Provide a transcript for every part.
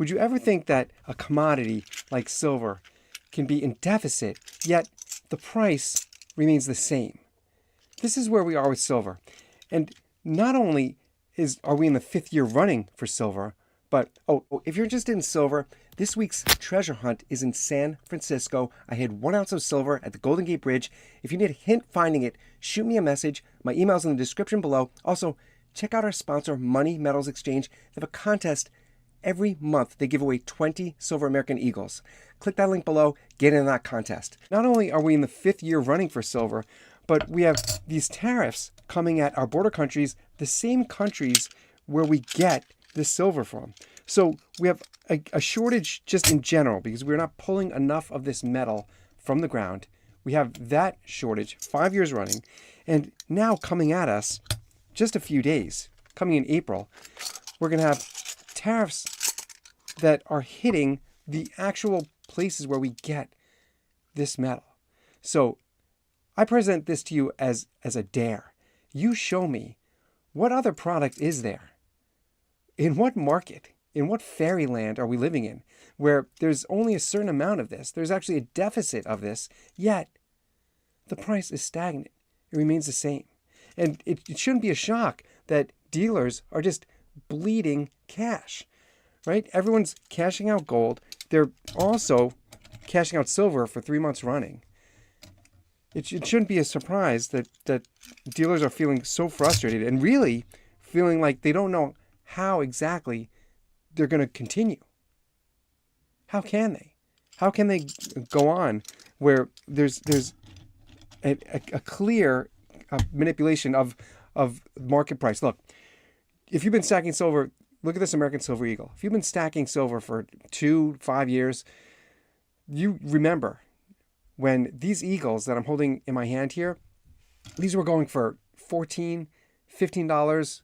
Would you ever think that a commodity like silver can be in deficit, yet the price remains the same? This is where we are with silver. And not only are we in the 5th year running for silver, but if you're interested in silver, this week's treasure hunt is in San Francisco. I hid 1 ounce of silver at the Golden Gate Bridge. If you need a hint finding it, shoot me a message. My email's in the description below. Also, check out our sponsor, Money Metals Exchange. They have a contest every month. They give away 20 silver American Eagles. Click that link below, get in that contest. Not only are we in the 5th year running for silver, but we have these tariffs coming at our border countries, the same countries where we get this silver from. So we have a shortage just in general because we're not pulling enough of this metal from the ground. We have that shortage 5 years running. And now coming at us, just a few days, coming in April, we're going to have tariffs that are hitting the actual places where we get this metal. So I present this to you as a dare. You show me, what other product is there? In what market, in what fairyland are we living in, where there's only a certain amount of this, there's actually a deficit of this, yet the price is stagnant. It remains the same. And it shouldn't be a shock that dealers are just bleeding cash, right? Everyone's cashing out gold. They're also cashing out silver for 3 months running. It shouldn't be a surprise that dealers are feeling so frustrated and really feeling like they don't know how exactly they're going to continue. How can they? How can they go on where there's a clear manipulation of market price? Look, if you've been stacking silver, look at this American Silver Eagle. If you've been stacking silver for 2-5 years, you remember when these eagles that I'm holding in my hand here, these were going for $14, $15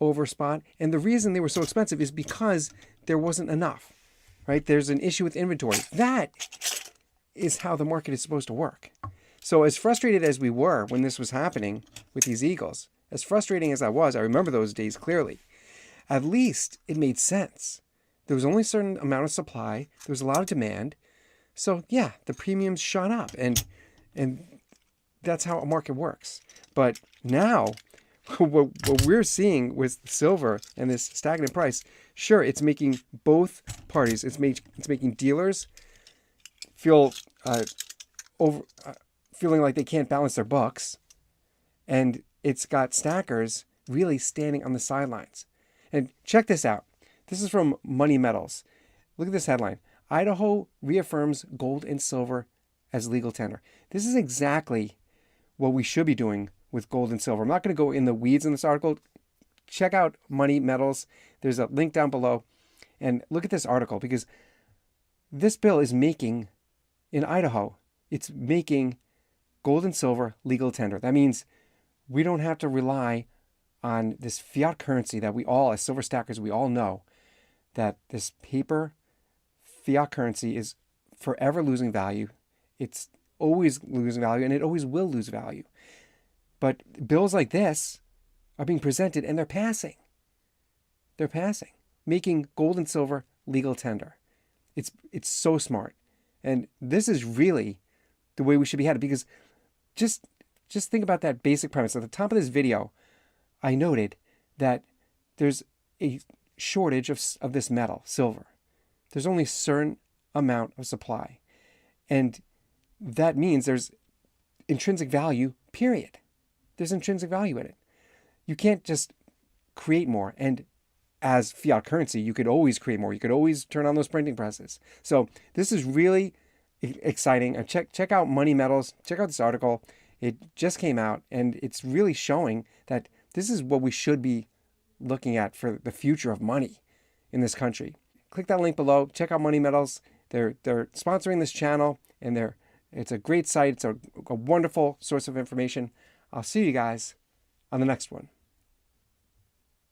over spot. And the reason they were so expensive is because there wasn't enough, right? There's an issue with inventory. That is how the market is supposed to work. So as frustrated as we were when this was happening with these eagles, as frustrating as I was, I remember those days clearly, at least it made sense. There was only a certain amount of supply. There was a lot of demand. So yeah, the premiums shot up, and that's how a market works. But now, what we're seeing with silver and this stagnant price, sure, it's making both parties. It's making dealers feel feeling like they can't balance their books, and it's got stackers really standing on the sidelines. And check this out. This is from Money Metals. Look at this headline. Idaho reaffirms gold and silver as legal tender. This is exactly what we should be doing with gold and silver. I'm not going to go in the weeds in this article. Check out Money Metals. There's a link down below. And look at this article, because this bill is making, in Idaho, it's making gold and silver legal tender. That means we don't have to rely on this fiat currency that we all, as silver stackers, we all know that this paper fiat currency is forever losing value. It's always losing value, and it always will lose value. But bills like this are being presented, and they're passing. They're passing, making gold and silver legal tender. It's so smart. And this is really the way we should be headed, because just think about that basic premise. At the top of this video, I noted that there's a shortage of this metal, silver. There's only a certain amount of supply. And that means there's intrinsic value, period. There's intrinsic value in it. You can't just create more. And as fiat currency, you could always create more. You could always turn on those printing presses. So this is really exciting. And check out Money Metals. Check out this article. It just came out, and it's really showing that this is what we should be looking at for the future of money in this country. Click that link below. Check out Money Metals. They're sponsoring this channel, and it's a great site. It's a wonderful source of information. I'll see you guys on the next one.